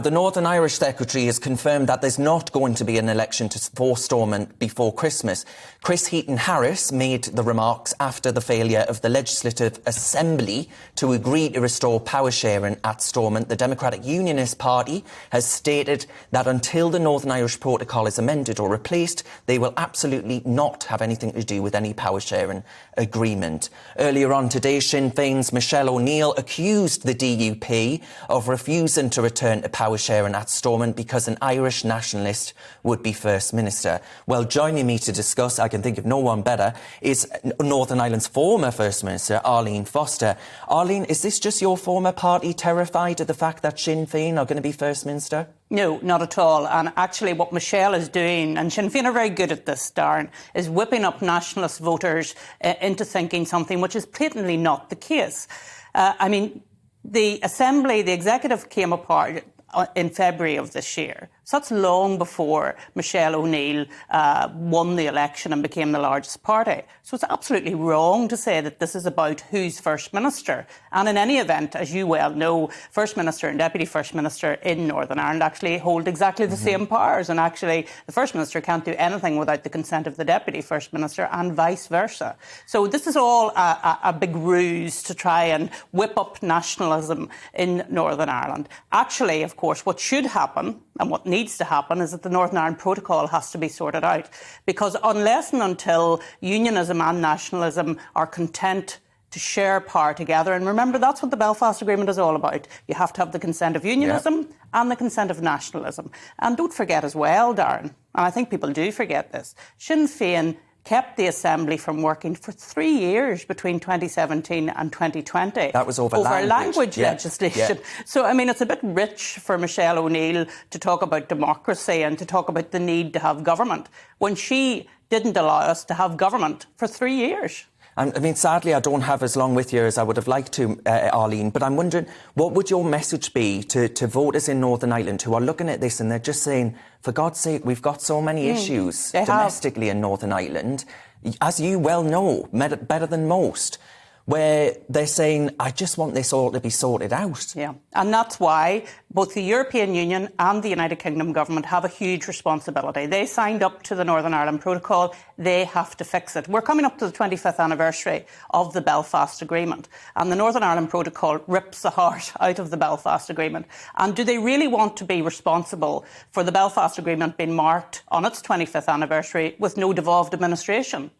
The Northern Irish Secretary has confirmed that there's not going to be an election for Stormont before Christmas. Chris Heaton-Harris made the remarks after the failure of the Legislative Assembly to agree to restore power sharing at Stormont. The Democratic Unionist Party has stated that until the Northern Irish Protocol is amended or replaced, they will absolutely not have anything to do with any power sharing agreement. Earlier on today, Sinn Féin's Michelle O'Neill accused the DUP of refusing to return to power sharing at Stormont because an Irish nationalist would be First Minister. Well, joining me to discuss, I can think of no one better, is Northern Ireland's former First Minister, Arlene Foster. Arlene, is this just your former party terrified of the fact that Sinn Féin are going to be First Minister? No, not at all. And actually what Michelle is doing, and Sinn Féin are very good at this, Darren, is whipping up nationalist voters into thinking something which is blatantly not the case. The Assembly, the Executive came apart in February of this year. So that's long before Michelle O'Neill won the election and became the largest party. So it's absolutely wrong to say that this is about who's First Minister. And in any event, as you well know, First Minister and Deputy First Minister in Northern Ireland actually hold exactly the same powers. And actually, the First Minister can't do anything without the consent of the Deputy First Minister and vice versa. So this is all a big ruse to try and whip up nationalism in Northern Ireland. Actually, of course, what should happen and what needs to happen is that the Northern Ireland Protocol has to be sorted out, because unless and until unionism and nationalism are content to share power together, and remember that's what the Belfast Agreement is all about, you have to have the consent of unionism and the consent of nationalism. And don't forget as well, Darren, and I think people do forget this, Sinn Féin kept the Assembly from working for 3 years between 2017 and 2020. That was over language legislation. Yeah. So, it's a bit rich for Michelle O'Neill to talk about democracy and to talk about the need to have government when she didn't allow us to have government for 3 years. And sadly, I don't have as long with you as I would have liked to, Arlene, but I'm wondering, what would your message be to voters in Northern Ireland who are looking at this and they're just saying, for God's sake, we've got so many issues domestically in Northern Ireland, as you well know, better than most, where they're saying, I just want this all to be sorted out. Yeah, and that's why both the European Union and the United Kingdom government have a huge responsibility. They signed up to the Northern Ireland Protocol. They have to fix it. We're coming up to the 25th anniversary of the Belfast Agreement, and the Northern Ireland Protocol rips the heart out of the Belfast Agreement. And do they really want to be responsible for the Belfast Agreement being marked on its 25th anniversary with no devolved administration?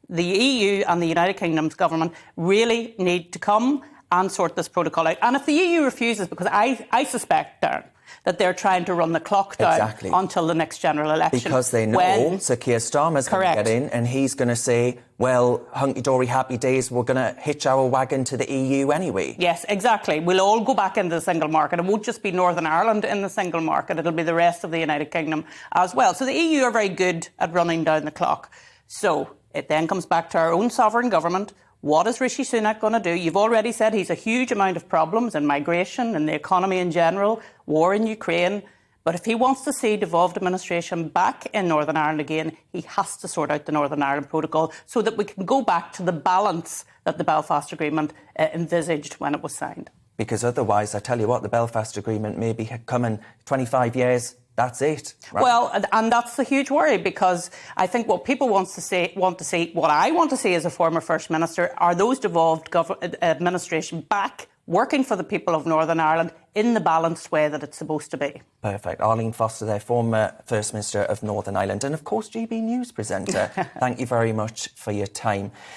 The EU and the United Kingdom's government really need to come and sort this protocol out. And if the EU refuses, because I suspect, Darren, that they're trying to run the clock down until the next general election. Because they know Sir Keir Starmer's going to get in and he's going to say, well, hunky-dory, happy days, we're going to hitch our wagon to the EU anyway. Yes, exactly. We'll all go back into the single market. It won't just be Northern Ireland in the single market. It'll be the rest of the United Kingdom as well. So the EU are very good at running down the clock. So it then comes back to our own sovereign government. What is Rishi Sunak going to do? You've already said he's a huge amount of problems in migration and the economy in general, war in Ukraine. But if he wants to see devolved administration back in Northern Ireland again, he has to sort out the Northern Ireland Protocol so that we can go back to the balance that the Belfast Agreement envisaged when it was signed. Because otherwise, I tell you what, the Belfast Agreement may be coming 25 years. That's it. Right? Well, and that's the huge worry, because I think what people want to see, what I want to see as a former First Minister, are those devolved administration back working for the people of Northern Ireland in the balanced way that it's supposed to be. Perfect. Arlene Foster there, former First Minister of Northern Ireland and, of course, GBNews presenter. Thank you very much for your time.